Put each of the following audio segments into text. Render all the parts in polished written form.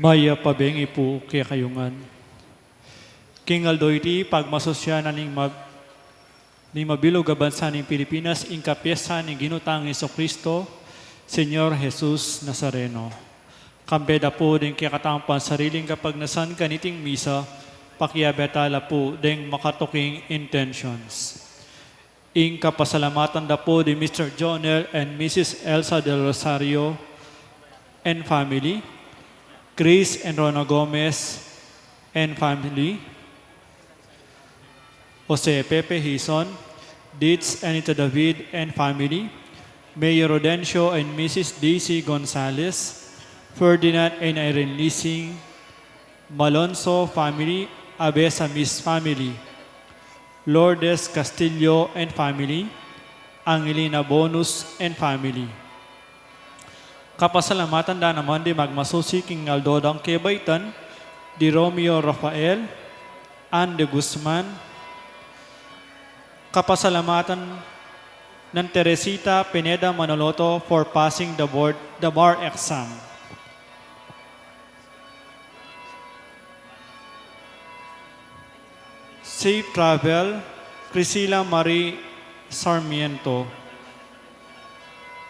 Maya pabengi po kaya kayungan. King Aldoyti, pagmasosya na ning mabilog a bansa ng Pilipinas, inkapyesa ng ginutang Kristo, Senyor Jesus Nazareno. Kambeda po din kaya katampan sariling kapag nasan kaniting misa, pakiabetala po din makatuking intentions. Inka pasalamatan da po di Mr. Jonel and Mrs. Elsa del Rosario and family, Chris and Rona Gomez and family, Jose Pepe Hison, Ditz Anita David and family, Mayor Rodencio and Mrs. Daisy Gonzalez, Ferdinand and Irene Lising, Malonzo family, Abesa Miss family, Lourdes Castillo and family, Angelina Bonus and family. Kapasalamatan da naman di magmasusi King Aldodang Kebaitan, di Romeo Rafael, Anne de Guzman. Kapasalamatan ng Teresita Pineda Manoloto for passing the bar exam. Safe travel, Priscilla Marie Sarmiento.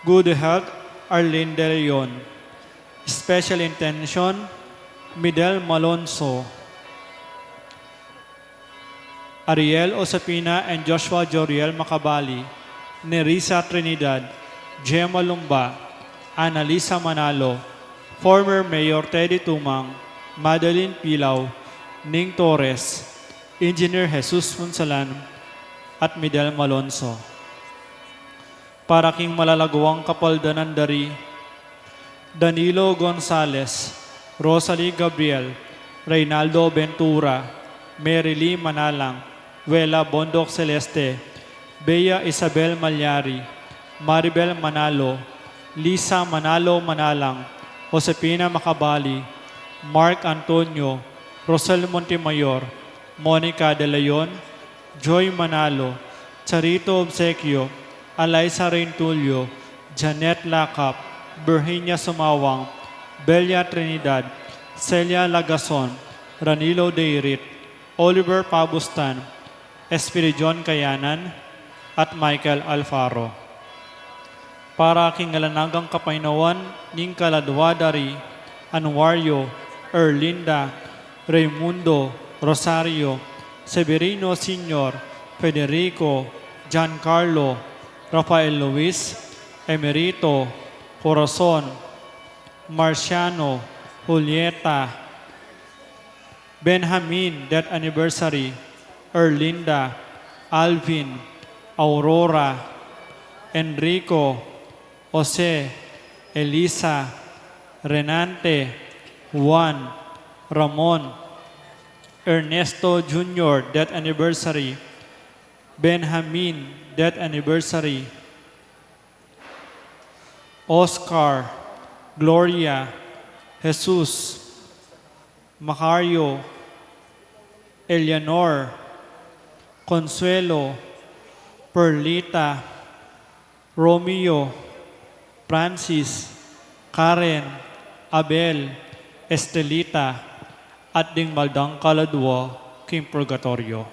Good health, Arlene De Leon. Special intention, Midel Malonzo. Ariel Osapina and Joshua Joriel Macabali. Nerissa Trinidad. Gemma Lumba. Annalisa Manalo. Former Mayor Teddy Tumang. Madeline Pilaw. Ning Torres. Engineer Jesus Munsalan. At Midel Malonzo. Para king malalagawang kapaldanan dari, Danilo Gonzales, Rosalie Gabriel, Reynaldo Ventura, Mary Lee Manalang, Wela Bondok Celeste, Bea Isabel Malyari, Maribel Manalo, Lisa Manalo Manalang, Josepina Macabali, Mark Antonio, Rosel Montemayor, Monica De Leon, Joy Manalo, Charito Obsequio, Alaysa Reintulio, Janet Lacap, Virginia Sumawang, Belia Trinidad, Celia Lagason, Ranilo Deirit, Oliver Pabustan, Espiridion Kayanan, at Michael Alfaro. Para aking alananggang kapainawan, ning kaladwadari, Anwario, Erlinda, Raimundo, Rosario, Severino Sr., Federico, Giancarlo, Rafael Luis, Emerito, Corazon, Marciano, Julieta, Benjamin, death anniversary, Erlinda, Alvin, Aurora, Enrico, Jose, Elisa, Renante, Juan, Ramon, Ernesto Jr., death anniversary, Benjamin, death anniversary, Oscar, Gloria, Jesus, Macario, Eleanor, Consuelo, Perlita, Romeo, Francis, Karen, Abel, Estelita, at ding maldang kaladwa king purgatorio.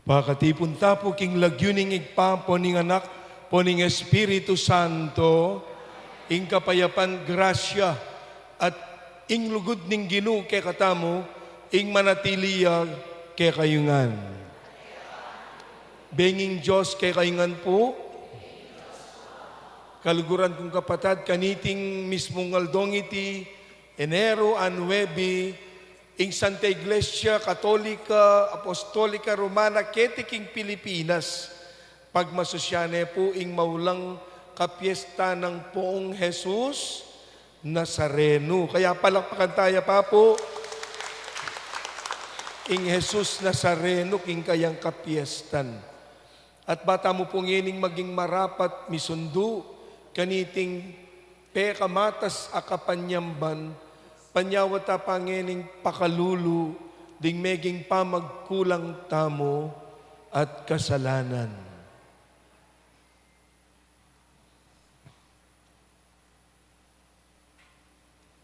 Pakatipon tapo king lagyuning igpapo ning anak po ning Espiritu Santo, ing kapayapan grasya at ing lugod ning Ginoo kay katamo, ing manatiliya kay kayungan. Benging Diyos kay kayungan po, kaluguran kong kapatad, kaniting mismong ngaldong iti Enero 9, ing Santa Iglesia Katolika, Apostolika, Romana, Ketiking Pilipinas, pagmasosyane po ing maulang kapiesta ng Poong Jesus Nazareno. Kaya palakpakan tayo pa po, ing Jesus Nazareno, king kayang kapiestan. At bata mo pong ining maging marapat misundo, kaniting pekamatas akapanyamban, panyawata pangening pakalulu, ding meging pamagkulang tamo at kasalanan.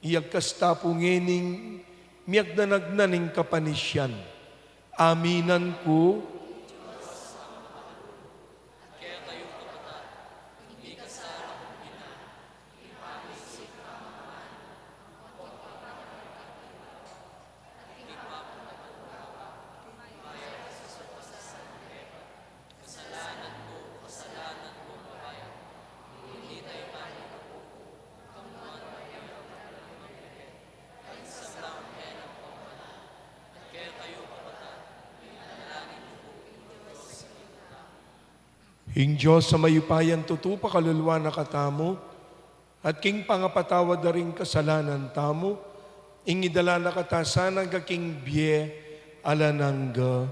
Iyagkasta po ngening miyagdanagnaning kapanisyan. Aminan ko, ing Diyos sa mayupayan tutupa kaluluwa na katamo, at king pangapatawad na rin kasalanan tamo, ing idala na katasan ang kaking biye alanangga.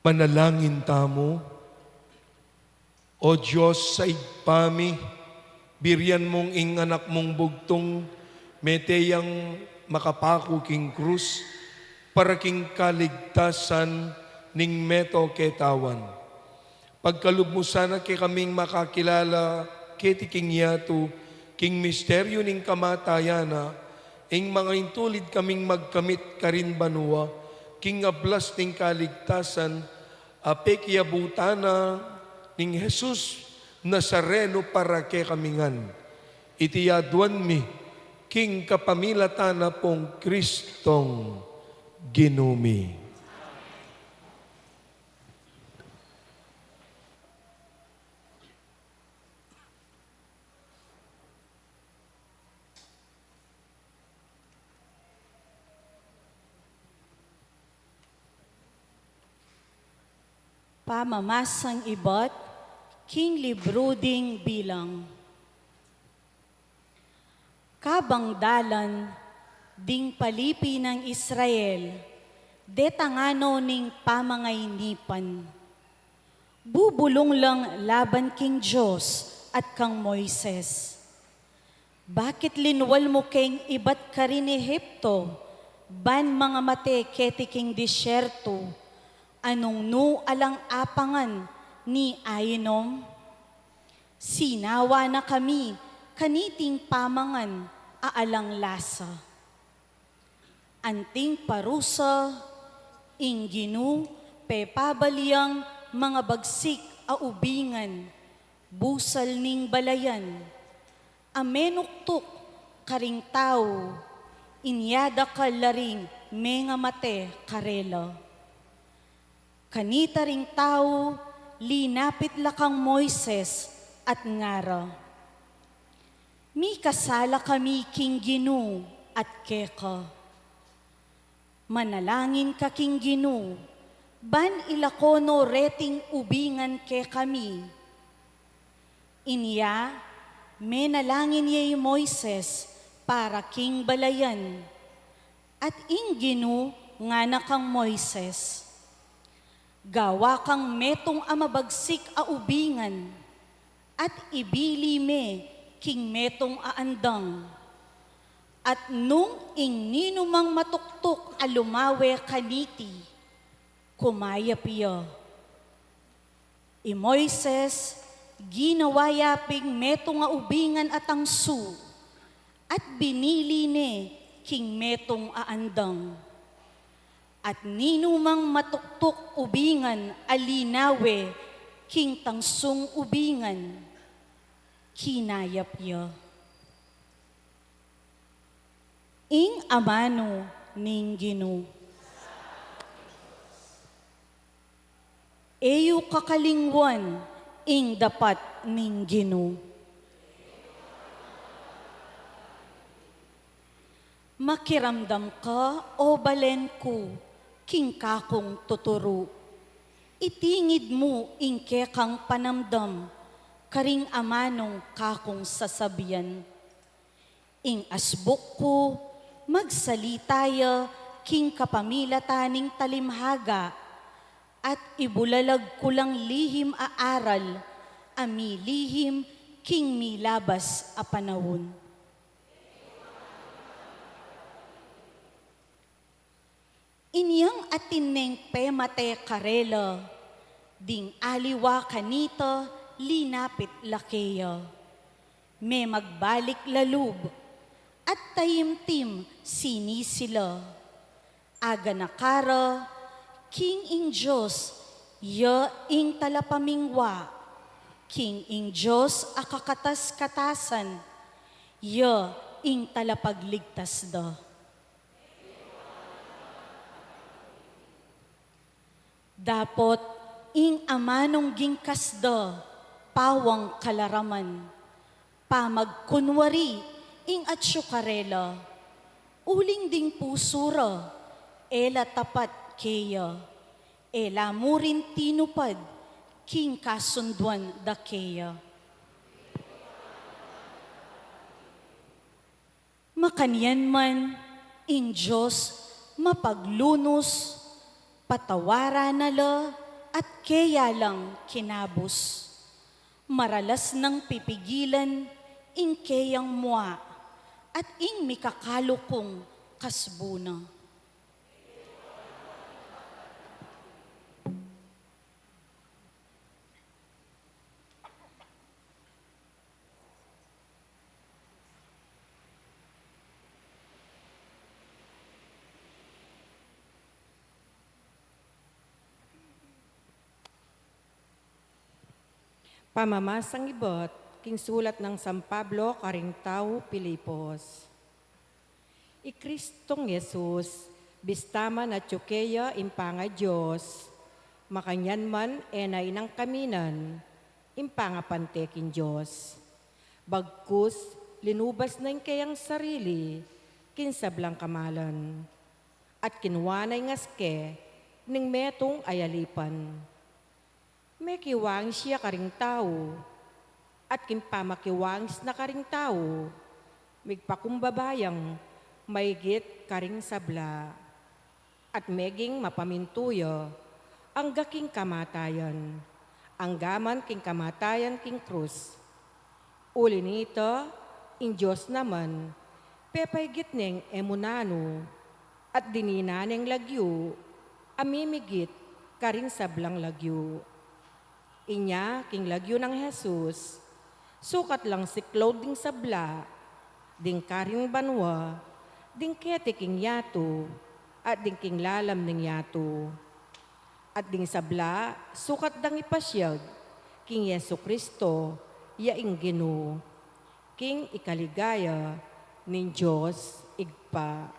Manalangin tamo. O Diyos sa igpami, biryan mong ing anak mong bugtong, meteyang makapako king krus, para king kaligtasan ning meto ketawan. Pagkalub mo sana kay kaming makakilala, keti king yato, king misteryo ning kamatayana, ing mga intulid kaming magkamit karin banua, king ablas ning kaligtasan, apekyabutana, ning Jesus Nazareno para ke kamingan. Itiyaduan mi, king kapamilatana pong Kristong ginumi. Pamamasang ibat, king libruding bilang. Kabangdalan, ding palipi ng Israel, detangano ning pamangaynipan. Bubulong lang laban king Diyos at kang Moises. Bakit linwal mo king ibat ka rin Ehipto, ban mga mate keti king disyerto, anong nu alang apangan ni Ainom? Sinawa na kami, kaniting pamangan, aalang lasa. Anting parusa, ingginu, pepabaliyang mga bagsik aubingan, busal ning balayan, amenuktuk karing tao, inyada ka laring menga mate karela. Kanita ring tao, linapit lakang Moises at ngara. Mi kasala kami king Ginu at keka. Manalangin ka king Ginu, ban ilakono reting ubingan ke kami. Inya, menalangin yay Moises para king balayan. At ing Ginu nga na kang Moises. Gawa kang metong amabagsik aubingan, at ibili me king metong aandang. At nung ing ninumang matuktok alumawe kaniti, kumaya piya. I Moises, ginawayaping metong aubingan at ang su, at binili ne king metong aandang. At ninumang matuktok ubingan alinawe, king tangsung ubingan, kinayap ya. Ing amano ning Ginu. Eyo kakalingwan, ing dapat ning Ginu. Makiramdam ka o balen ko, king kakong tuturo. Itingid mo ingke kang panamdam, karing amanong kakong sasabian. Ing asbuk ko, magsalitaya, king kapamilataning talimhaga, at ibulalag kulang lihim aaral, ami lihim, king milabas a panawon. Inyang atineng pemate karela, ding aliwa kanita, linapit lakeya. Me magbalik lalub, at tayimtim sini sila. Aga nakara, king ing Diyos, ya ing talapamingwa, king ing Diyos akakatas-katasan, ya ing talapagligtas da. Dapot ing amanong gingkasda, pawang kalaraman, pamagkunwari ing atsyukarela, uling ding pusura, ela tapat keya, ela murin tinupad, king kasunduan da keya. Makanyan man, ing Diyos, mapaglunos, patawara nala, at kaya lang kinabos. Maralas ng pipigilan, ing kayang mua, at ing mikakalukong kasbuna. Pamamasang ibot, king sulat ng San Pablo, karing tao, Pilipos. I Kristong Yesus, bistama na tsukeya impanga Diyos, makanyan man enay ng kaminan, impanga pantekin Diyos. Bagkus, linubas na kayang sarili, kinsablang kamalan, at kinwanay ngaske, ning metong ayalipan. May kiwang siya karing tao, at kimpamakiwangs na karing tao, migpakumbabayang maigit karing sabla, at meging mapamintuyo, ang gaking kamatayan, ang gaman king kamatayan king krus. Uli nito, in Diyos naman, pepaygit ning emunano, at dininaneng lagyo, amimigit karing sablang lagyo. Inya, king lagyo ng Jesus, sukat lang si Claude ding sabla, ding karing banwa, ding kete king yato, at ding king lalam ning yato. At ding sabla, sukat dang ipasyag, king Yesu Kristo, yaing Ginoo, king ikaligaya, ning Diyos igpa.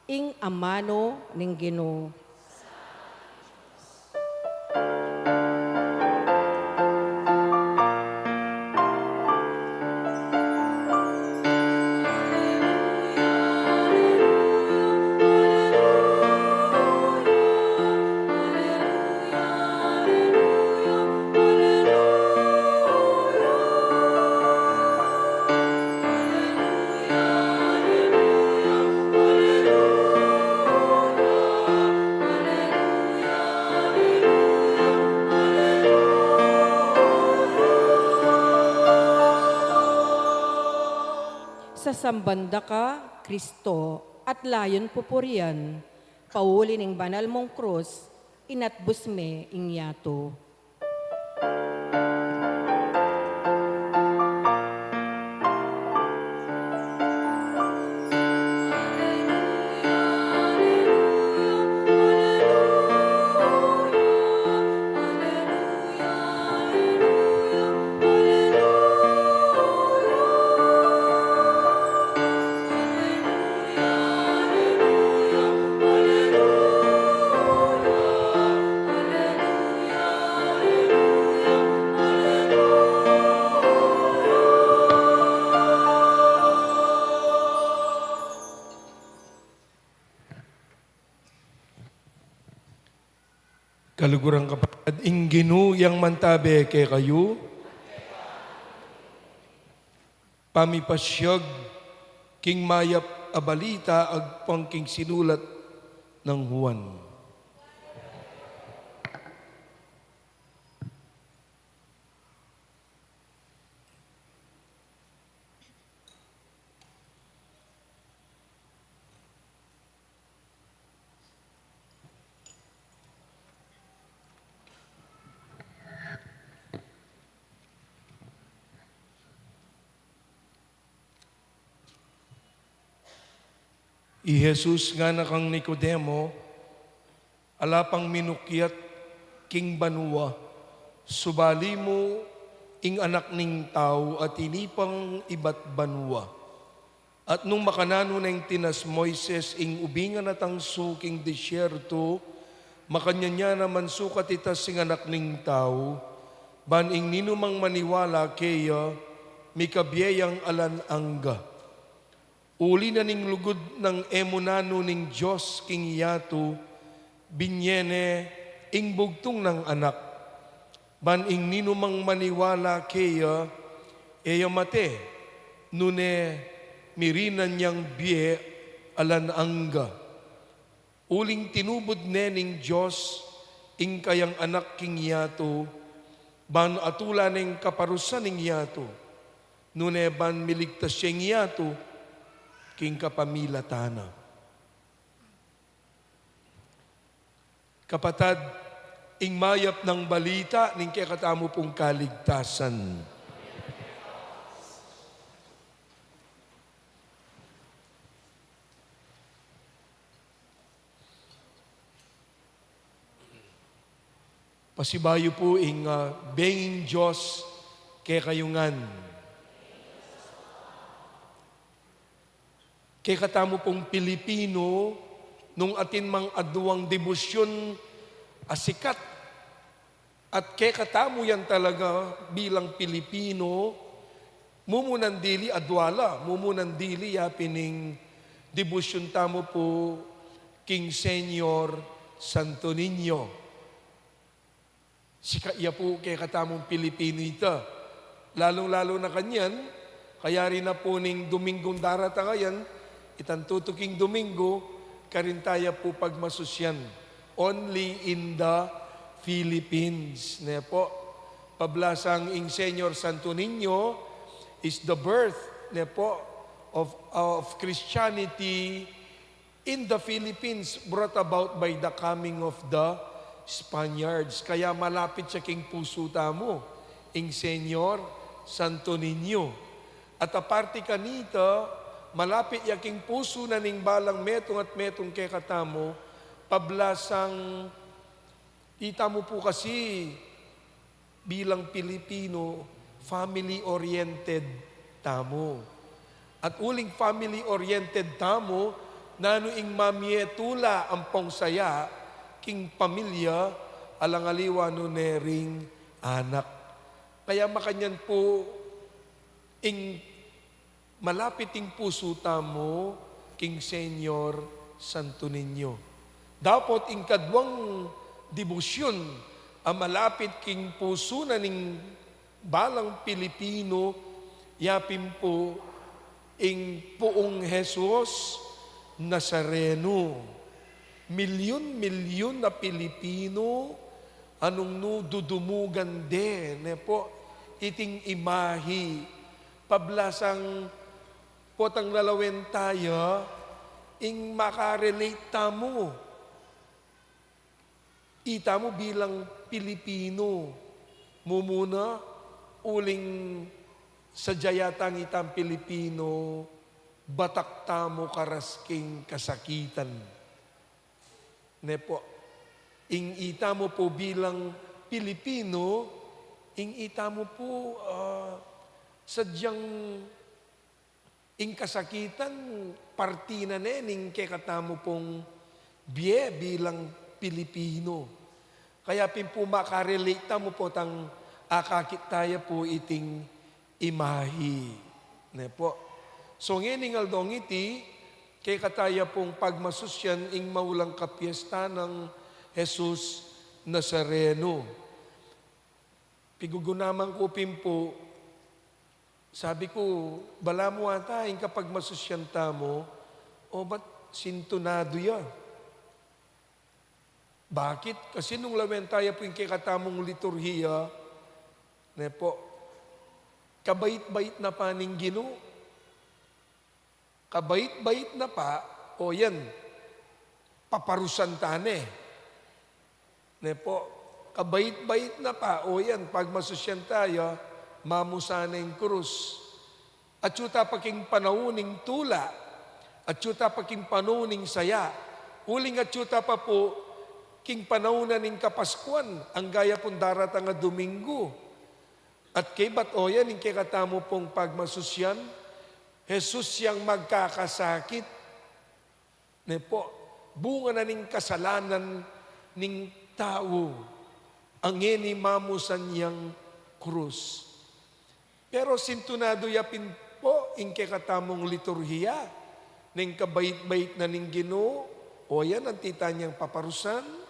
Ing amano ning Ginoo. Sasambanda ka, Kristo, at layon pupurian, pauli ning banal mong krus, inatbus me ingyato. Kalugurang kapatid, ingginu yang mantabe kay kayo, pamipasyag, king mayap abalita, agpang king sinulat ng Juan. I Jesus nga na kang Nicodemo, alapang minukyat king banwa, subali mo ing anak ning tao at inipang ibat banwa. At nung makanano na ing tinas Moises ing ubingan at ang suking disyerto, makanya niya naman sukat itas ing anak ning tao, ban ing ninumang maniwala kaya mikabiyayang alan angga. Uli na ning lugod ng emunano ning Diyos king yato, binyene ing bugtong ng anak. Ban ing ninumang maniwala kaya, eya mate, nune mirinan niyang biye alan angga. Uling tinubod ne ning Diyos, ing kayang anak king yato, ban atula ning kaparusan ning yato, nune ban miligtas siyang yato, king kapamilatana. Kapatad, ing mayap ng balita, ning kekatamo pong kaligtasan. Pasibayo po ing benging Diyos kay kayungan. Kay katamo pong Pilipino, nung atin mang aduang debosyon asikat. At kay katamo yan talaga bilang Pilipino, mumunan dili adwala, mumunan dili yapining debosyon tamo po King Senyor Santo Niño. Sikaya po kay katamong Pilipino ita. Lalong-lalo na kanyan, kaya rin na po ning Domingong darata ngayon, itantutuking Domingo, karintaya po pagmasusyan. Only in the Philippines. Ne po, pablasang ing Senyor Santo Niño is the birth ne po, of Christianity in the Philippines brought about by the coming of the Spaniards. Kaya malapit sa king puso tamo, ing Senyor Santo Niño. At aparte kanita, malapit yaking puso na ning balang metong at metong kay katamo, pablasang kita mo po kasi bilang Pilipino, family-oriented tamo. At uling family-oriented tamo, nano ing mamietula ang pongsaya, king pamilya, alangaliwa no nering anak. Kaya makanyan po, ing malapit ing puso tamo, king Senyor Santo Niño. Dapat ing kadwang debosyon, ang malapit king puso na ning balang Pilipino, yapin po ing poong Jesus Nazareno. Milyon-milyon na Pilipino, anong no dudumugan din, ne po, iting imahi, pablasang potang lalawen tayo, ing makarelate tamo. Ita mo bilang Pilipino, mumuna, uling sa jayatang itang Pilipino, batak tamo karasking kasakitan. Ne po, ing ita mo po bilang Pilipino, ing ita mo po sadyang ing kasakitan, partina nening kekatamo pong bilang Pilipino. Kaya po makarelate mo po tang akakit tayo po iting imahi. Ne po. So ngayon aldong iti, kay kataya pong pagmasusyan ing maulang kapiesta ng Jesus Nazareno. Pigugunaman ko pimpo, sabi ko, bala mo ata, ing kapag masusyan tamo, o ba't sintonado yan? Bakit? Kasi nung lawen tayo po yung kikatamong liturhiya, ne po, kabait-bait na paning Ginoo. Kabait-bait na pa, o yan, paparusan tane. Ne po, kabait-bait na pa, o yan, pag masusyan tayo, mamusana yung krus. At yuta paking panauning tula, at yuta paking panauning saya, uling at yuta pa po, king panaunan ning kapaskuan, ang gaya pong daratang nga Domingo. At kay ba't o yan, yung kikatamo pong pagmasusyan, Jesus yang magkakasakit. Ne po, bunga na ning kasalanan ning tao, ang mamusan niyang krus. Pero sintunado yapin po, ing kekatamong liturhiya, ning kabait-bait na ning Ginoo, o yan ang tita niyang paparusan,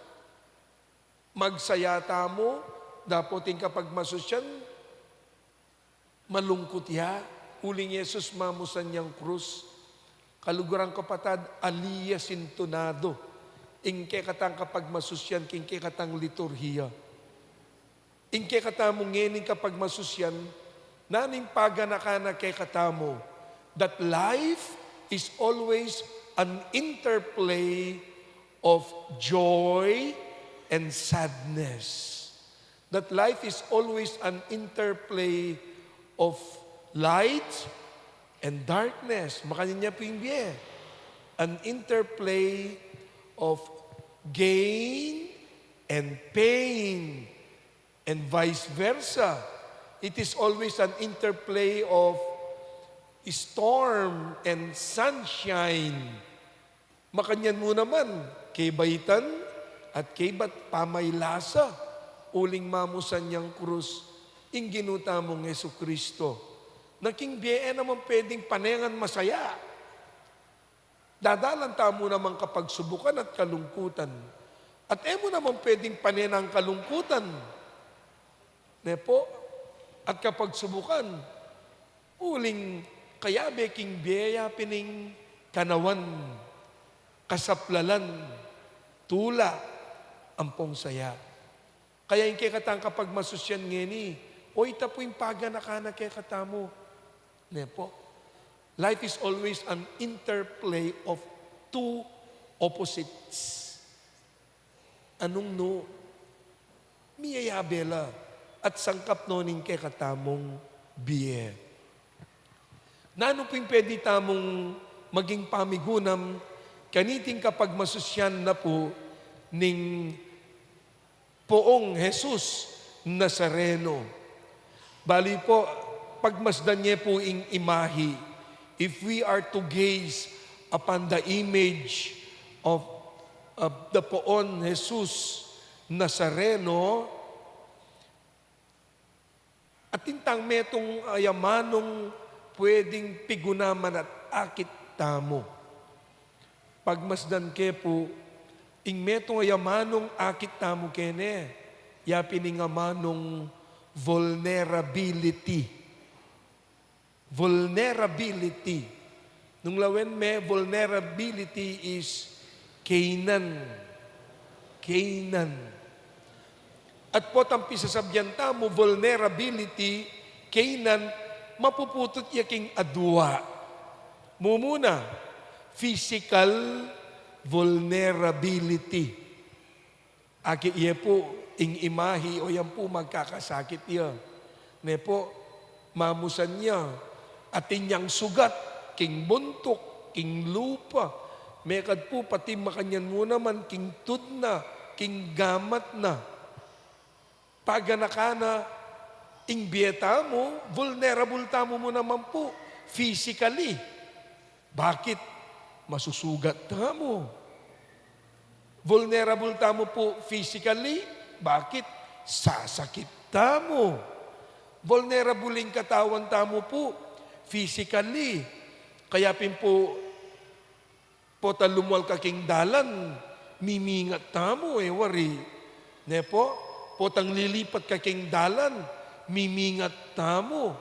magsayata mo, dapat ing kapag masusyan, malungkot ya, uling Yesus mamusan niyang krus. Kaluguran kapatad, aliya sintonado. Ingke katang kapag masusyan, ingke katang liturhiya. Ingke katamo ngening kapag masusyan, naning paganakana kay katamo, that life is always an interplay of joy and sadness. That life is always an interplay of light and darkness. Makanya po yung biye. An interplay of gain and pain and vice versa. It is always an interplay of storm and sunshine. Makanyan mo naman, kay baitan at kay bat pamaylasa, uling mamusan niyang krus, ing ginuta mong Yesu Kristo. Naking biye naman pwedeng panengan masaya. Dadalan tamo naman kapag subukan at kalungkutan. At mo naman pwedeng panenang kalungkutan. Nepo, at kapag subukan, uling kaya beking biya pining kanawan, kasaplalan, tula, ampong saya. Kaya yung kay katang kapag masusyan ngeni, o ita po yung paganakana kay katamo. Nepo, life is always an interplay of two opposites. Anong no? Miyayabela at sangkap noning kay katamong biye. Nano po yung pwede tamong maging pamigunam kaniting kapag masusyan na po ning poong Jesus Nazareno. Bali po, pagmasdan niya po ing imahi, if we are to gaze upon the image of the poon Jesus Nazareno, at tintang metong ayamanong pwedeng pigunaman at akit tamo. Pagmasdan ke po, ing metong ayamanong akit tamo kene, yapining amanong vulnerability. Vulnerability. Nung lawen me, vulnerability is Canaan. Canaan. At po tampi sa sabyanta mo, vulnerability, Canaan, mapuputot yaking adwa. Mumuna, physical vulnerability. Aki iya po, ing imahi o yan po magkakasakit iya. Ne po, mamusan niya, atin niyang sugat, king buntok, king lupa. Mekad po, pati makanyan mo naman, king tudna, king gamat na. Paganakana, ing bieta mo, vulnerable tamo mo naman po, physically. Bakit? Masusugat tamo. Vulnerable tamo po physically. Bakit? Sasakit tamo. Vulnerable yung katawan tamo po physically. Kaya pin po talumwal kaking dalan, mimingat tamo wari. Ne po, potang lilipat kaking dalan, mimingat tamo.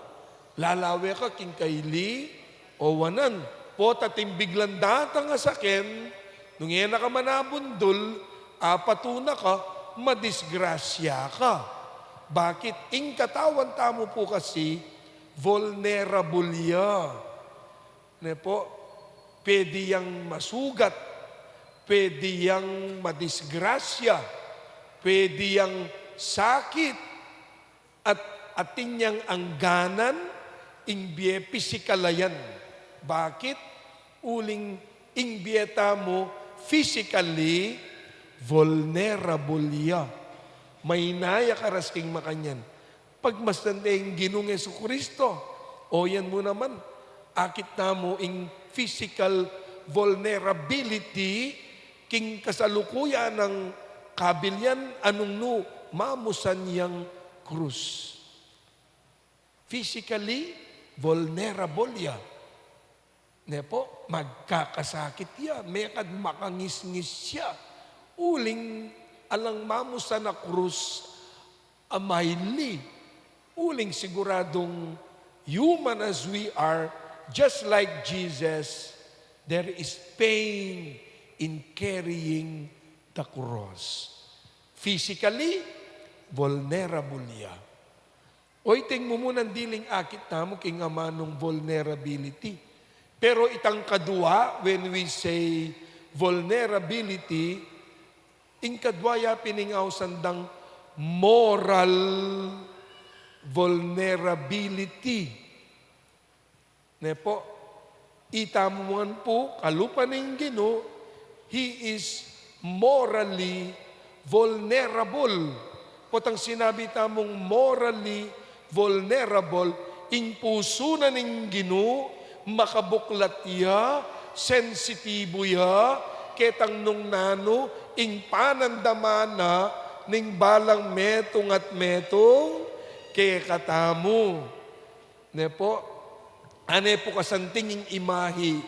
Lalawe ka king kaili o wanan. Potating biglang data nga saken, nung yan ka manabundol, apatuna ka, madisgrasya ka. Bakit? Ing katawan tamo po kasi, vulnerable ya. Ne po, pwede yang masugat, pwede yang madisgrasya, pwede yang sakit, at atin yang angganan, ing biye pisikalayan. Bakit? Uling ingbieta mo physically vulnerable ya. May naya karasking makanyan. Pagmasdan ing Ginong Jesucristo, o yan mo naman, akit na mo ing physical vulnerability, king kasalukuyan ng kabilyan, anong no, mamusan yang krus. Physically vulnerable ya. Ne po, magkakasakit ya, mekad makangis-ngis siya. Uling alang mamusa na krus, amayli. Uling siguradong human as we are, just like Jesus, there is pain in carrying the cross. Physically, vulnerable ya. Oy, ting mo muna diling akit tamo king ama nung vulnerability. Pero itang kadua, when we say vulnerability, ing kadwa ya piningaw sandang moral vulnerability. Ne po, itamuan po, kalupan ng Ginoo, He is morally vulnerable. Potang sinabi tamong morally vulnerable, ing puso na ng Ginoo, makabuklat ya, sensitibo ya, ketang nung nano, ing panandamana, ning balang metong at metong, kaya katamu. Ne po, ane po kasantinging imahi,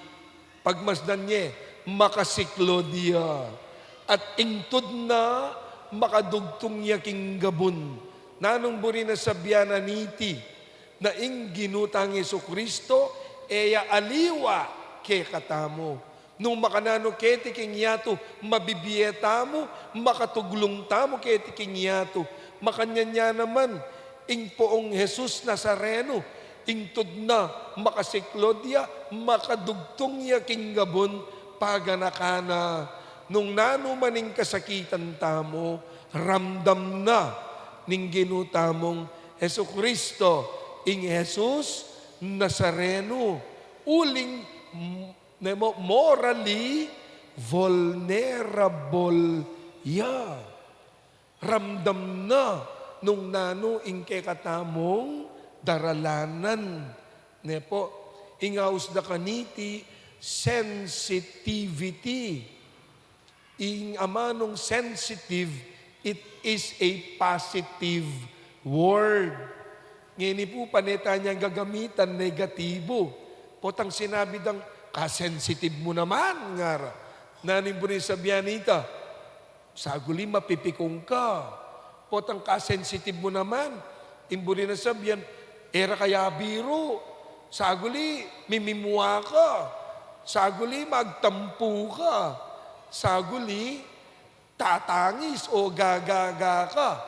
pagmasdan niya, makasiklo diya. At ingtod na, makadugtong niya king gabon. Nanong buri na sabyanan niti, na ing ginutang Yesu Kristo, eya aliwa ke katamo. Nung makanano keti king yato, mabibiyeta mo, makatuglong tamo keti king yato. Makanyanya naman, ing poong Jesus Nazareno, ingtod na makasiklodya, makadugtong niya king gabon, paganakana. Nung nano maning kasakitan tamo, ramdam na ning ginutamong Heso Kristo, ing Jesus Nazareno, uling morally vulnerable ya. Ramdam na nung nano ing katamong daralanan. Ne po, ingaus da kaniti sensitivity. Ing amanong sensitive, it is a positive word. Ngayon po paneta niyang gagamitan negatibo. Potang sinabi dang, kasensitive mo naman, ngara. Nanin po rin sabihan nita, saguli mapipikong ka. Potang kasensitive mo naman, imburi na sabihan, era kaya biro. Saguli, mimimua ka. Saguli, magtampu ka. Saguli, tatangis o gagaga ka.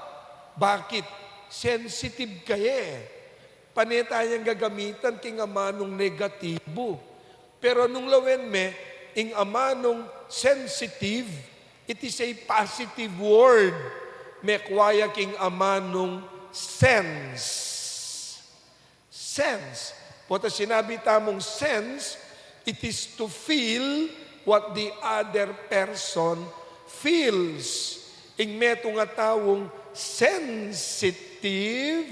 Bakit? Sensitive kaya. Panetayang gagamitan king amanong negatibo. Pero nung lawen me, ing amanong sensitive, it is a positive word. Mekwaya king amanong sense. Sense. Pota sinabi tamong sense, it is to feel what the other person feels. Ing meto nga tawong sensitive,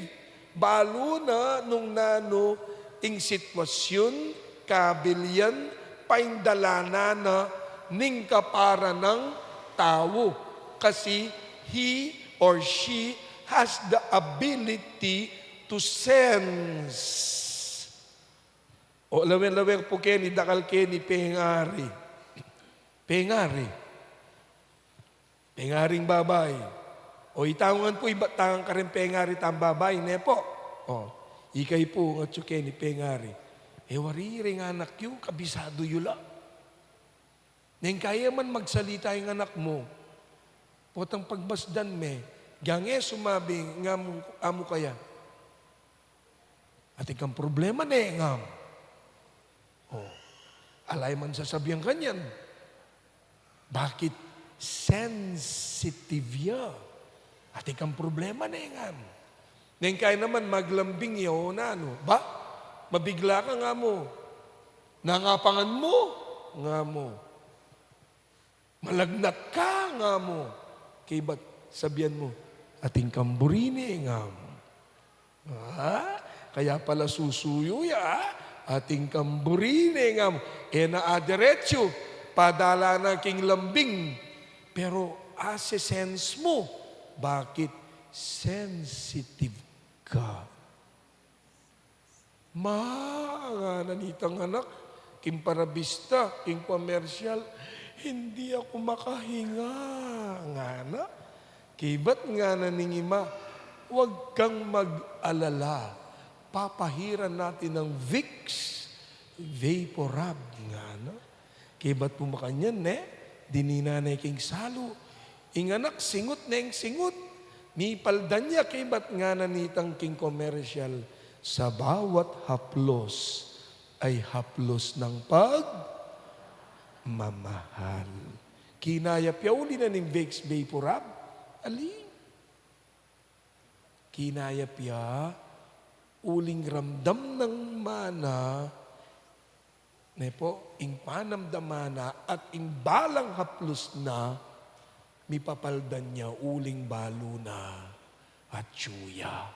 balo na nung nano ing sitwasyon, kabilyan, paindalana na ning kapara ng tao. Kasi he or she has the ability to sense. O lawen-lawen po keni, dakal keni, pengari. Pengari. Pengaring babay. O itangan po iba tangang ka rin pengari tam babay, ne po. O, ikay po nga tsuke ni pengari. E wariring anak yu, kabisado yula. Neng kaya man magsalita yung anak mo, potang pagbasdan me, gange sumabi, ngam, amo kaya. At ikang problema ne, ngam. O, alay man sasabihan kanyan. Bakit? Sensitive ya. At ikang problema na ngam. Neng kaya naman maglambing yaw na ano. Ba? Mabigla ka nga mo. Nangapangan mo. Nga mo. Malagnat ka nga mo. Kaya ba't sabihan mo, ating kamburini ngam. Kaya pala susuyo ya. Ating kamburini ngam. E na aderecho. Padala na king lambing. Pero sense mo. Bakit? Sensitive ka. Mga nanitang anak, king parabista, king komersyal, hindi ako makahinga. Nga na. Kibat nga na ningima, huwag kang mag-alala. Papahiran natin ng Vicks Vaporub. Nga na. Kibat po makanyan, dininanay king salo, Inganak singot neng singot. Mi paldan niya kay bat nga nanitang king commercial. Sa bawat haplos ay haplos ng mamahal. Kinayap ya uli na ning Vicks Vaporub. Ali. Kinayap ya uling ramdam ng mana nepo, ing panamdamana at ing balang haplos na mipapaldan niya uling balo na at tsuya.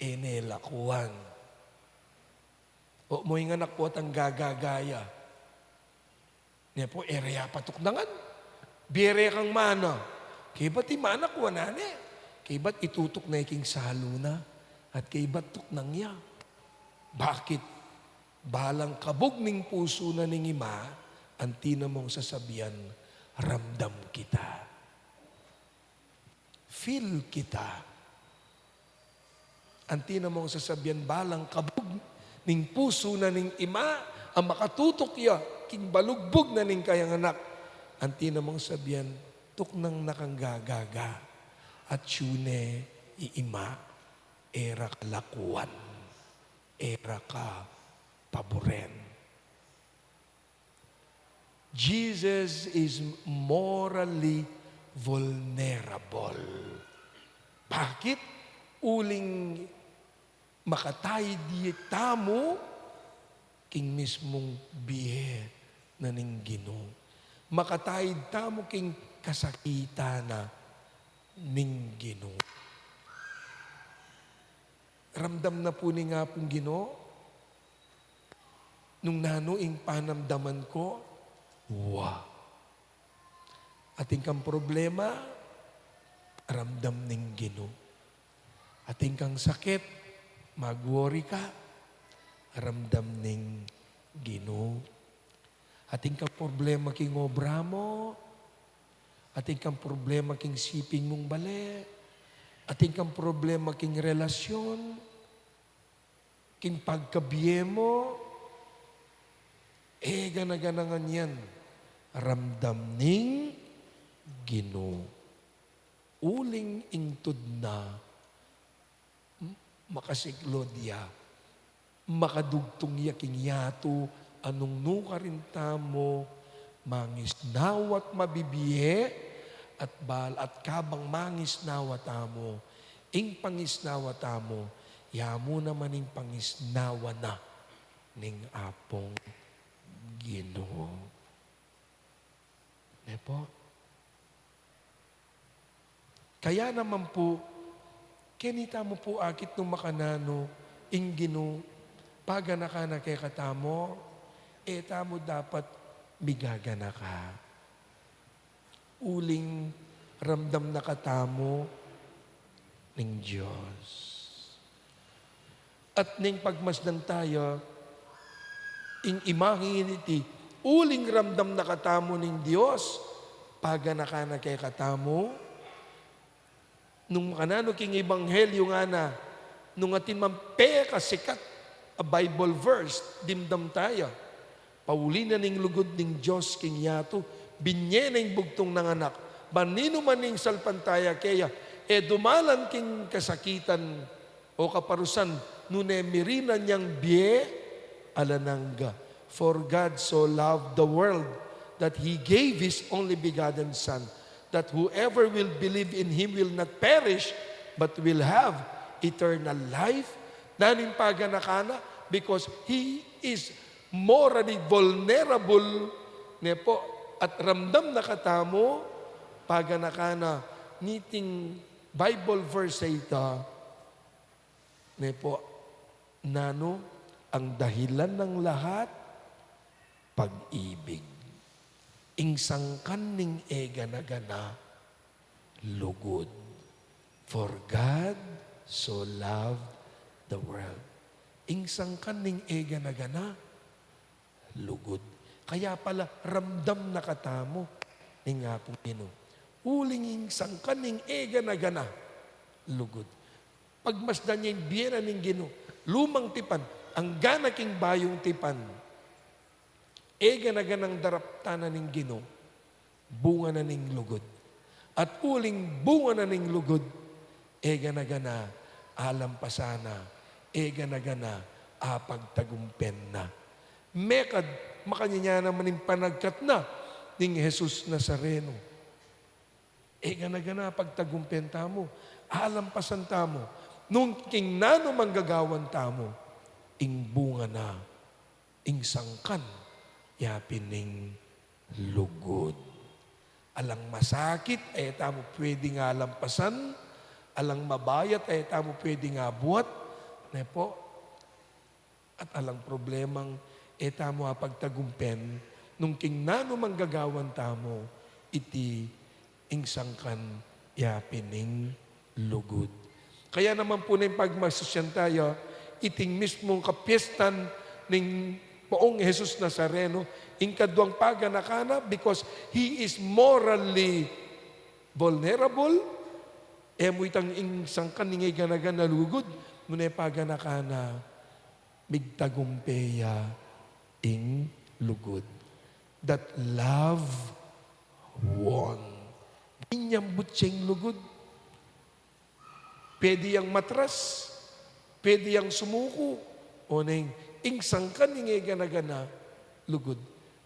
Enelakuan. O mo yung anak po at ang gagagaya. Niya po, area patok nangan. Bire kang mana. Kaya ba't imana ko anane? Kaya ba't itutok na iking salo na? At kaya ba't tuk nang ya? Bakit? Balang kabog ning puso na ning ima, antina mong sasabihan, ramdam kita. Feel kita. Antina mong sasabihan, balang kabog ning puso na ning ima, ang makatutok ya, king balugbog na ning kayang anak. Antina mong sabihan, tuk nang nakanggagaga, at syune iima, era kalakuan, era ka paboren. Jesus is morally vulnerable. Bakit? Uling makatay di tamo king mismong bihe na ning Ginoo. Makatay tamo king kasakita na ning Ginoo. Ramdam na po ni nga pong Ginoo nung nanuing panamdaman ko, ating kang problema, ramdam ning Ginoo. Ating kang sakit, mag-worry ka, ramdam ning Ginoo. Ating kang problema king obra mo, ating kang problema king siping mong bali, ating kang problema king relasyon, king pagkabiye mo, ganaganangan yan. Ramdam ning Ginoo. Uling ingtud na makasiklod ya, makadugtong ya king yato, anong nukarinta mo, mangisnawat mabibiye, at kabang mangisnawat mo, ing pangisnawat mo, yamo naman ing pangisnawa na ning apong Ginoo. Po? Kaya naman po, kinita mo po akit nung makanano, ing Ginoo, paganakana kay katamo, tamo dapat bigagana ka. Uling ramdam na katamo ng Diyos. At ning pagmasdan tayo, ing imahin iti, uling ramdam na katamo ng Diyos, paganakana kay katamo, nung kanano king ebanghelyo nga na, nung atin mampe kasikat, a Bible verse, dimdam tayo, paulina ning lugod ning Diyos king yato, binye ning bugtong ng anak, banino man ning salpantaya kaya, dumalan king kasakitan o kaparusan, nunemirina niyang biye, alanangga. For God so loved the world that He gave His only begotten Son, that whoever will believe in Him will not perish, but will have eternal life. Nanin paganakana, because He is morally vulnerable, nepo, at ramdam na katamo, paganakana, niting Bible verse ita, nepo, nano, ang dahilan ng lahat, pag-ibig. Ingsangkan ning gana lugod. For God so loved the world. Ingsangkan ning gana lugod. Kaya pala, ramdam na katamo ning nga pong Ginoo. Uling ingsangkan ning gana lugod. Pagmasdan niya yung biyera ning Ginoo, lumang tipan, ang gana king bayong tipan, ganaganang daraptanan ng Ginoo, bunga na ning lugod. At uling bunga na ning lugod, ega na gana, alampasana, ega na gana, apagtagumpen na. Mekad, makanya naman yung panagkat na ning Jesus Nazareno. Ega na gana, pagtagumpen tamo, alampasan tamo, nung king nano manggagawan tamo, ing bunga na, ing sangkan, yapin ning lugod. Alang masakit, ay tamo pwede nga lampasan. Alang mabayat, ay tamo pwede nga buhat. Nepo? At alang problemang, ay tamo pagtagumpen, nung king nano manggagawan tamo, iti ingsangkan yapining lugod. Kaya naman po na yung pagmasusyan tayo, iting mismong kapiestan ning poong Jesus Nazareno, ingkadwang paganakana because He is morally vulnerable. Mo itang sangkan ningay ganagan na lugod, ngunay paganakana, migtagumpeya ing lugod. That love won. Inyambut siyang lugod. Pwede yang matras, pwede yang sumuko, o nang sangkan ningay ganagana, lugod.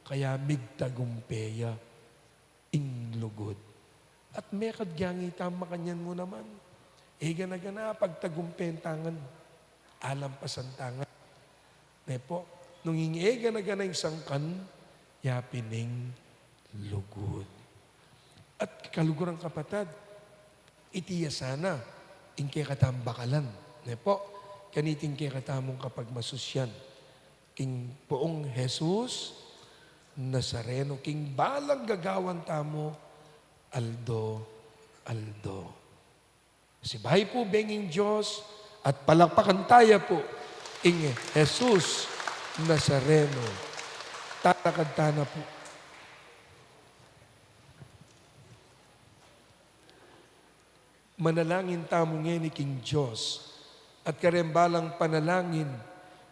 Kaya migtagumpeya ing lugod. At may kadyangi tama kanyan mo naman. Ganagana pagtagumpen tangan. Alampasan tangan. Nepo, nung ganagana yung sangkan, yapining lugod. At kalugurang kapatad, itiya sana, ingke katambakalan. Nepo, kaniting kay katamong kapag masusyan. King poong Jesus Nazareno, king balang gagawan tamo, aldo. Sibahay po benging Diyos at palakpakan tayo po ing Jesus Nazareno. Tatakad po. Manalangin tamo ngayon ni King Diyos at karembalang panalangin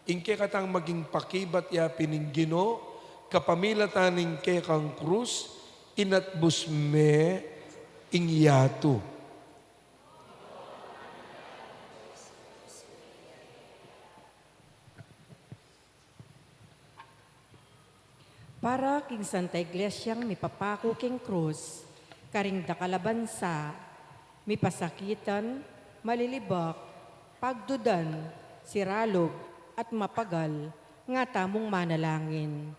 ingke katang maging pakibat ya pininggino kapamilataning ke kang krus inatbusme ingyato. Para king Santa Iglesyang mipapako king krus, karing dakalabansa, mipasakitan, malilibak, pagdudan, siralog, at mapagal, nga tamong manalangin.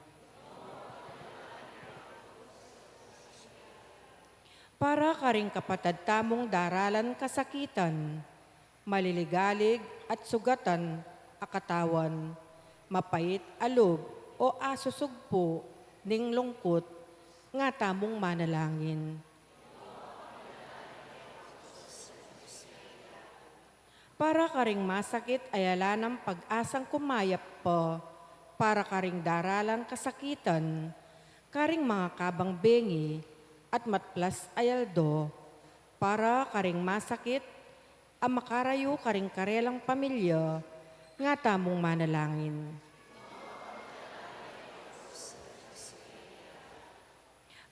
Para karing kapatad tamong daralan kasakitan, maliligalig at sugatan, akatawan, mapait alog o asusugpo, ning lungkot, nga tamong manalangin. Para karing masakit ayala ng pag-asang kumayap po, para karing daralan kasakitan, karing mga kabang bengi, at matplas ayaldo, para karing masakit, ang makarayo karing karelang pamilya, nga tamong manalangin.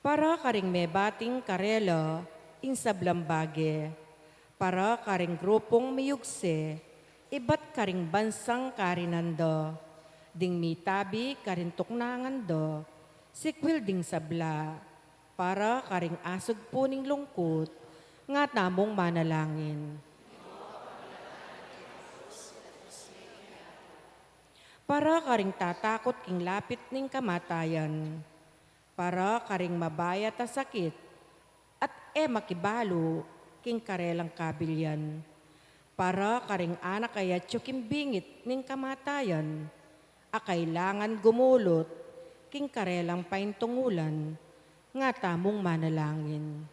Para karing mebating karela, insablambage, para karing grupong miyugse, ibat karing bansang karinando, ding mitabi karin tuknangando, sikwil ding sabla, para karing asog puning lungkot, nga tamong manalangin. Para karing tatakot king lapit ning kamatayan, para karing mabaya ta sakit, at makibalo king karelang kabilyan, para karing anak kaya tsukim bingit ning kamatayan, kailangan gumulot king karelang paintungulan, nga tamong manalangin.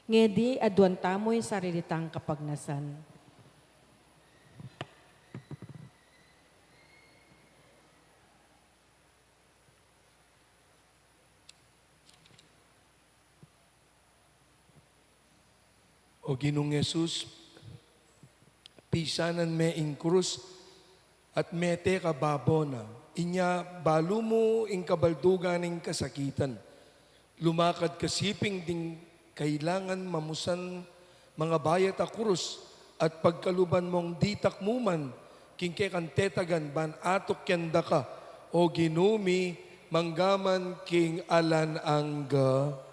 Ngedi aduan tamoy sarilitang kapagnasan. O Ginong Yesus, pisanan me ing krus at mete kababona, Inya, balo mo ing kabaldugan ing kasakitan. Lumakad kasiping ding kailangan mamusan mga bayat a kurus at pagkaluban mong ditak muman, kingke kan tetagan ban atok kenda ka, o ginumi manggaman king alan angga.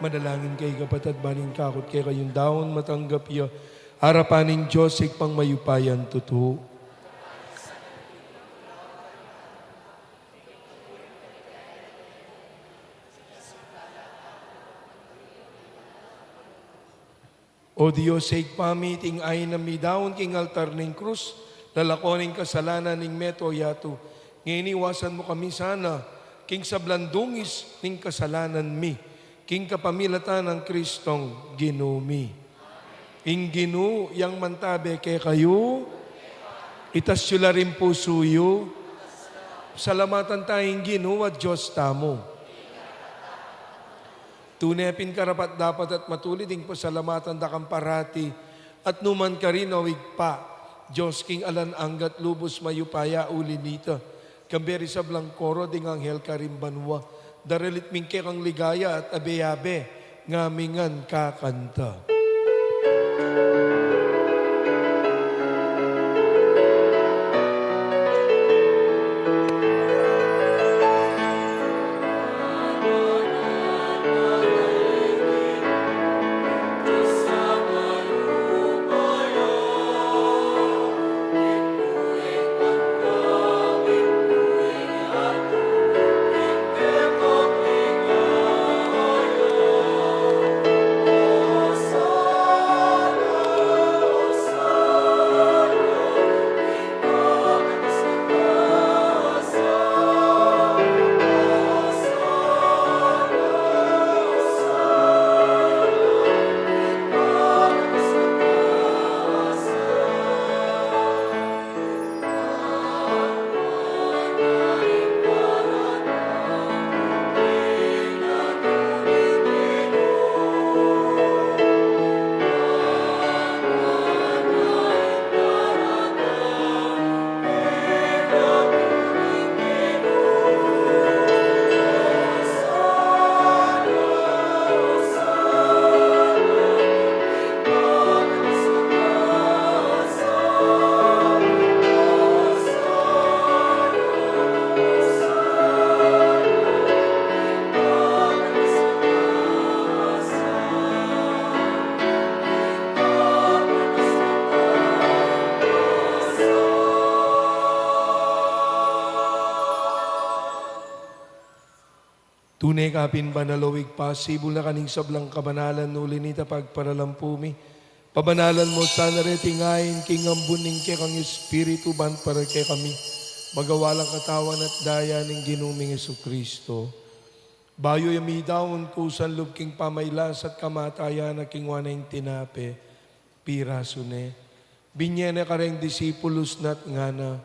Manalangin kay kapatid baning kakot kay kayong daon matanggap ya. Harapaning Diyos pang mayupayan totoo. O Diyos, pamiting ay namidaon king altar ng krus, lalakoning kasalanan ng meto yato. Nginiwasan mo kami sana, king sablandungis ning kasalanan mi, king kapamilatan ng Kristong ginumi. Ing ginu, yang mantabe kay kayo, itasyula rin po suyo, salamatan tayong ginu at Diyos tamo. Tunepin karapat dapat at matulid ing pasalamatan da kang parati at numan ka rin awig pa. Diyos king alan anggat lubos mayupaya uli nita. Kamberi sa blangkoro ding anghel karimbanwa. Darelit mingke kang ligaya at abe-abe ngamingan kakanta. Tunay kapin banalawig pasibol na kaning sablang kabanalan nuli nita pagparalampumi. Pabanalan mo sana retingayin king ambuning ke kang espiritu ban para ke kami. Magawalang katawan at daya ng ginuming Jesucristo. Bayo yami daon kusan lub king pamaylas at kamatayan na king wanang tinape. Pirasune. Binyene kareng disipulos nat ngana.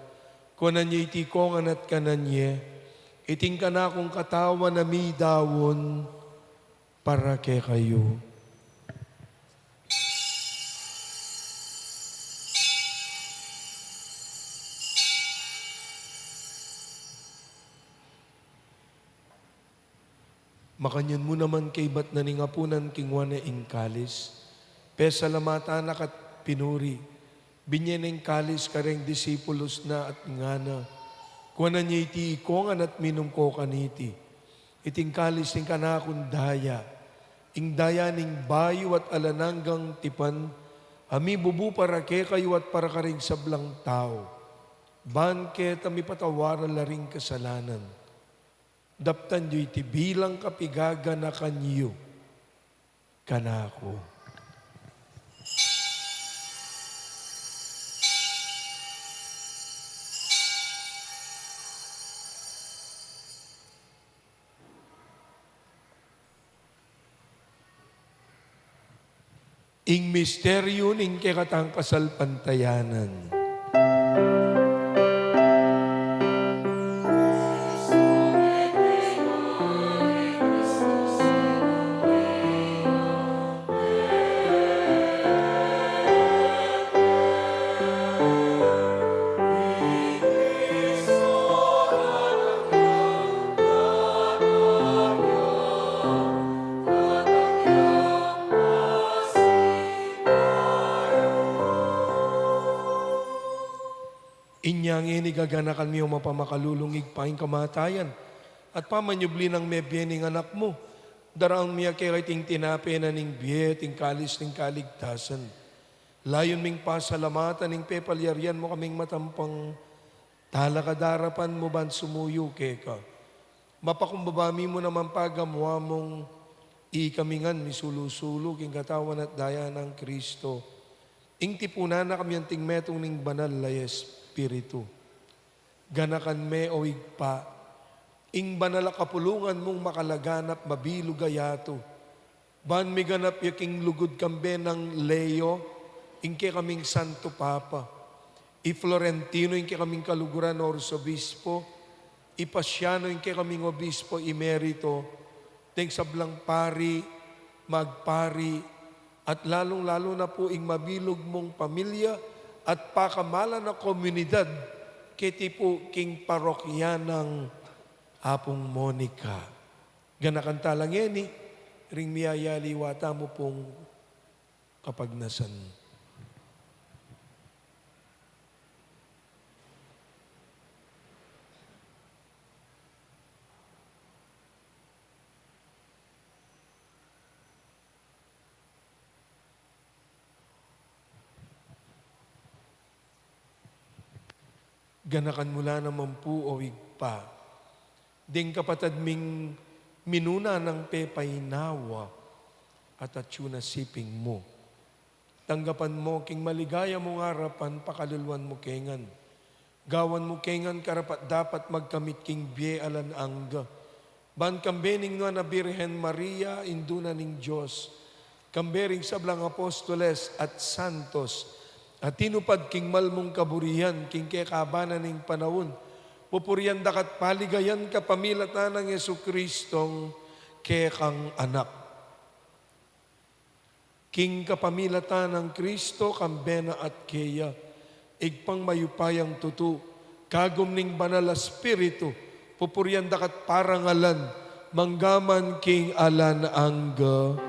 Kunan iti kongan at kananye. Iting ka na kong katawan na mi dawon para kay kayo. Makanyan mo naman kay bat na ningapunan kingwa na ingkalis. Pesalamata na kat pinuri. Binyeneng kalis kareng disipulos na at ngana. Kuwanan niya iti ikongan at minum ko kaniti. Iting kalis ning kanakon daya. Ing daya ning bayo at alananggang tipan. Ami bubu para ke kayo at para karing sablang tao. Ban ke tami patawaran laring kasalanan. Daptan niyo iti bilang kapigaga na kanyo. Kanako. Ing misteryo ning kekatang kasal pantayanan. Inyang inigaganakan mo mapamakalulungig paing kamatayan at pamanyubli ng mebyening anak mo Daraang miya kay ting tinape na ning biye, ting kalis ning kaligtasan. Layon ming pasalamatan ning pepalyarian mo kaming matampang talakadarapan mo ban sumuyo ke ka. Mapakumbabami mo naman pagamuha mong ikamingan ni sulusulo king katawan at daya ng Kristo. Ing tipunan na kami ang tingmetong ning banal na Espiritu. Ganakan me o igpa, ing banal kapulungan mong makalaganap mabilo gayato. Ban mi ganap yaking lugod kambe ng Leo, ingke kaming Santo Papa. I Florentino ingke kaming kaluguran Orsobispo, i Pasiano ingke kaming Obispo Emerito, ting sablang pari, magpari, at lalong-lalo na po ing mabilog mong pamilya at pakamala na komunidad kiti po king parokya ng Apong Monica. Ganakanta lang yan ring miyayali wata mo pong kapagnasan. Ganakan mula naman po o igpa. Ding kapatad ming minuna ng pepaynawa at atsuna siping mo. Tanggapan mo king maligaya mong harapan pakaluluan mo kengan. Gawan mo kengan karapat dapat magkamit king biye alan angga. Ban kambening nga na Birhen Maria induna ning Diyos. Kambering sablang apostoles at santos. At tinupad king malmong kaburihan, king kekabanan ning panahon. Pupurian dakat paligayan ka pamilatan ng Yesu Kristong kekang anak. King kapamilatan ng Kristo kambena at keya. Igpang mayupayang tutu. Kagum ning banal a spiritu. Pupurian dakat parangalan. Manggaman king alan angga.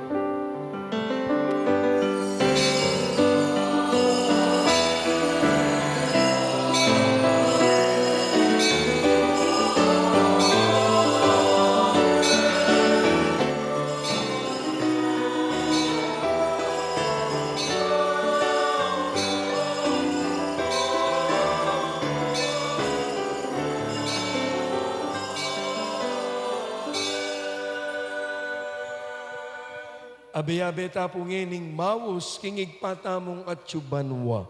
Abe-abe tapo ngening mawus kingig patamong at tsubanwa.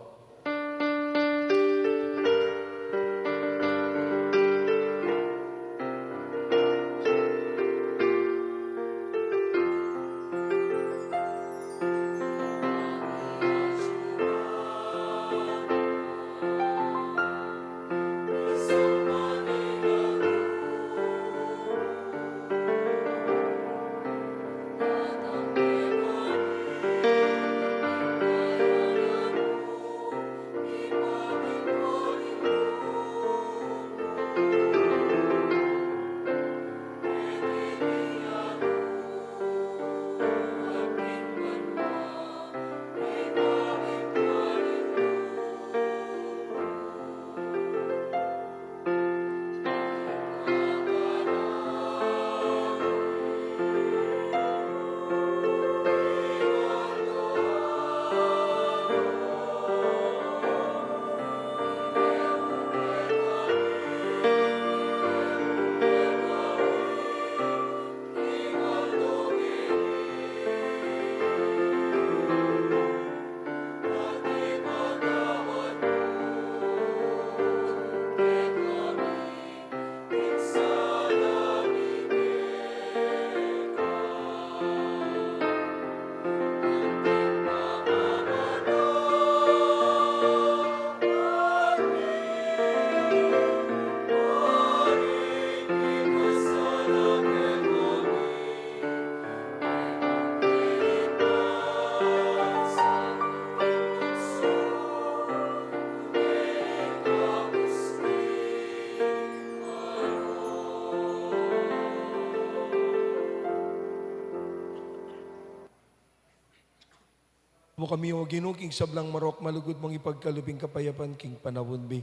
Mo kami o Ginoo king sablang marok malugod mong ipagkalubing kapayapan king panawon bi.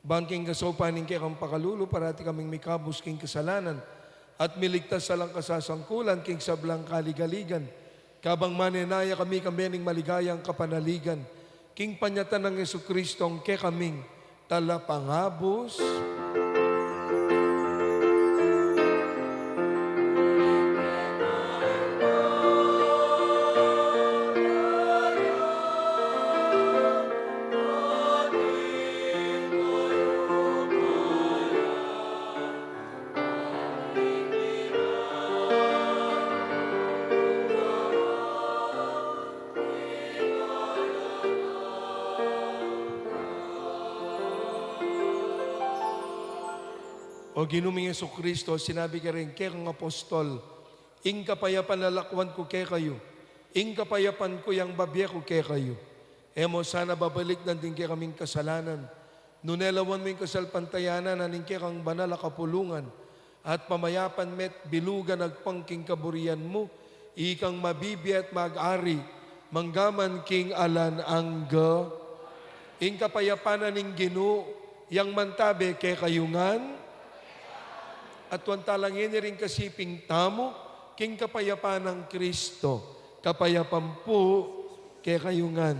Bangking kasopaning kay kang pakalulo parati kaming mikabus king kasalanan. at miligtas sa lang kasasangkulan king sablang kaligaligan. Kabang manenaya kami kamening maligayang kapanaligan. King panyatan ng Jesucristong ke kaming talapangabos. O ginuming Jesucristo, sinabi ka rin, kaya kang apostol, ing kapayapan lalakwan ko kaya kayo, ing kapayapan ko yang babye ko kaya kayo. Emo sana babalik na din kaya kaming kasalanan, nunelawan mo yung kasalpantayanan, aning kaya kang banal kapulungan, at pamayapan met bilugan agpangking kaburian mo, ikang mabibi at mag-ari, manggaman king alan angga, ing kapayapan aning ginu, yang mantabe kaya kayungan, at wantalangin rin kasiping tamo, king kapayapan ng Kristo, kapayapan po kay kayungan.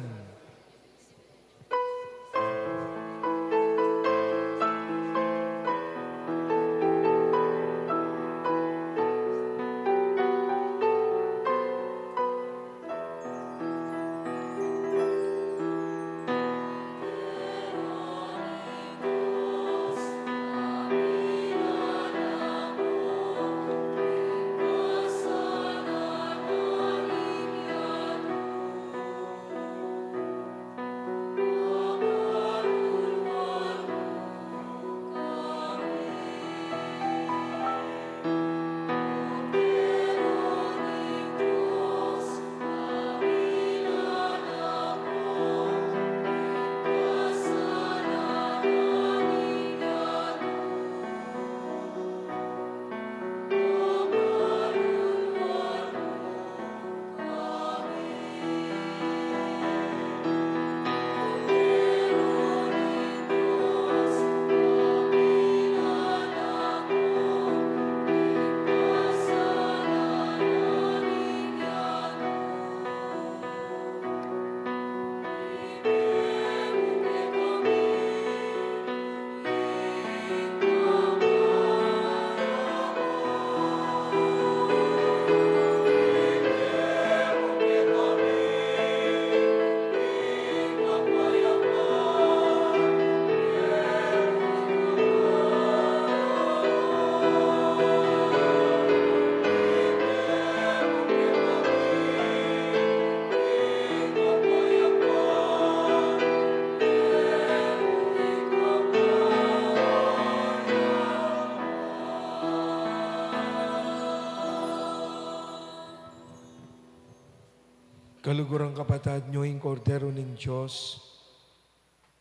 Kalugurang kapatad nyo, ing kordero ng Diyos,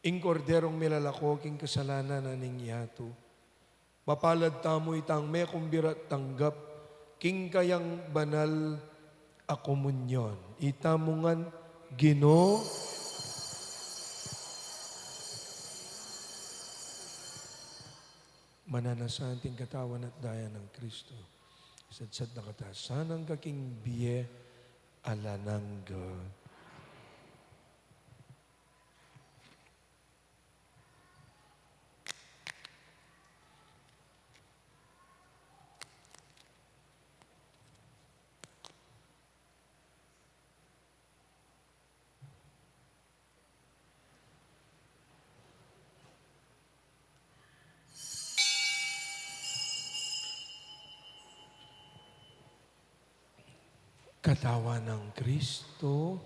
ing korderong milalako, king kasalanan aning yato. Mapalad tamo itang may kumbirat tanggap, king kayang banal a komunyon. Itamungan Ginoo, mananasan ting katawan at daya ng Kristo. Sadsad na katasan ang kaking biye, alanangga. Katawan ng Kristo,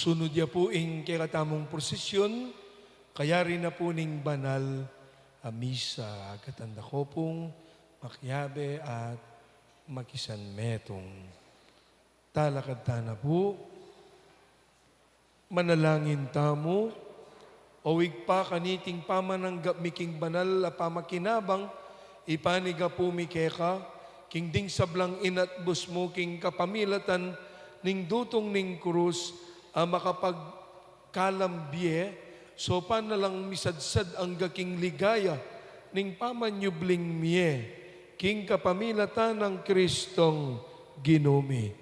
Sunod ya po ing kikatamong prosesyon, kaya rin na po ning banal a misa. Katanda ko pong makyabe at makisanmetong. Talakad na po, manalangin tamo, awig pa kaniting pamananggap miking banal a pamakinabang, ipaniga po mikeka, king ding sablang inatbus mo king kapamilatan, ning dutong ning krus, makapagkalambye, so pa na lang misadsad ang gaking ligaya, ning pamanyubling miye, king kapamilatan ng Kristong Ginome.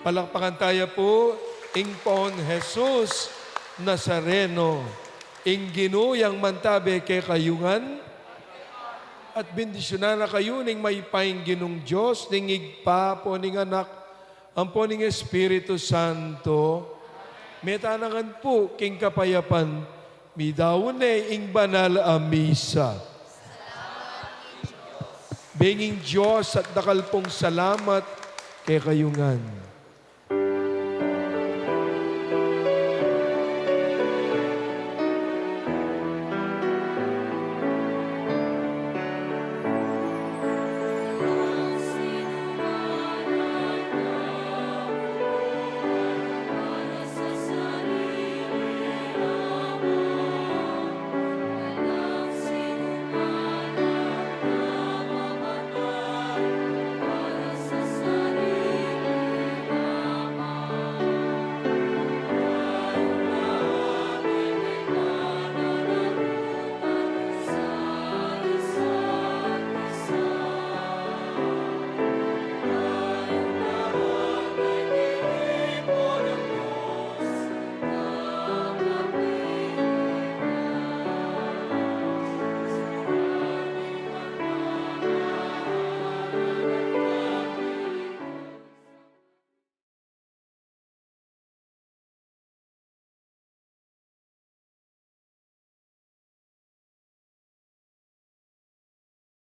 Palakpakan tayo po, ing pon Jesus Nazareno, ing ginuyang mantabe kay kayungan, at bendisyonan na kayo ning may paing ginong Diyos, ning igpa po ning anak, ang po ning Espiritu Santo, metanangan po king kapayapan, midawon ing banal a misa. Benging Diyos at dakal pong salamat kay kayungan.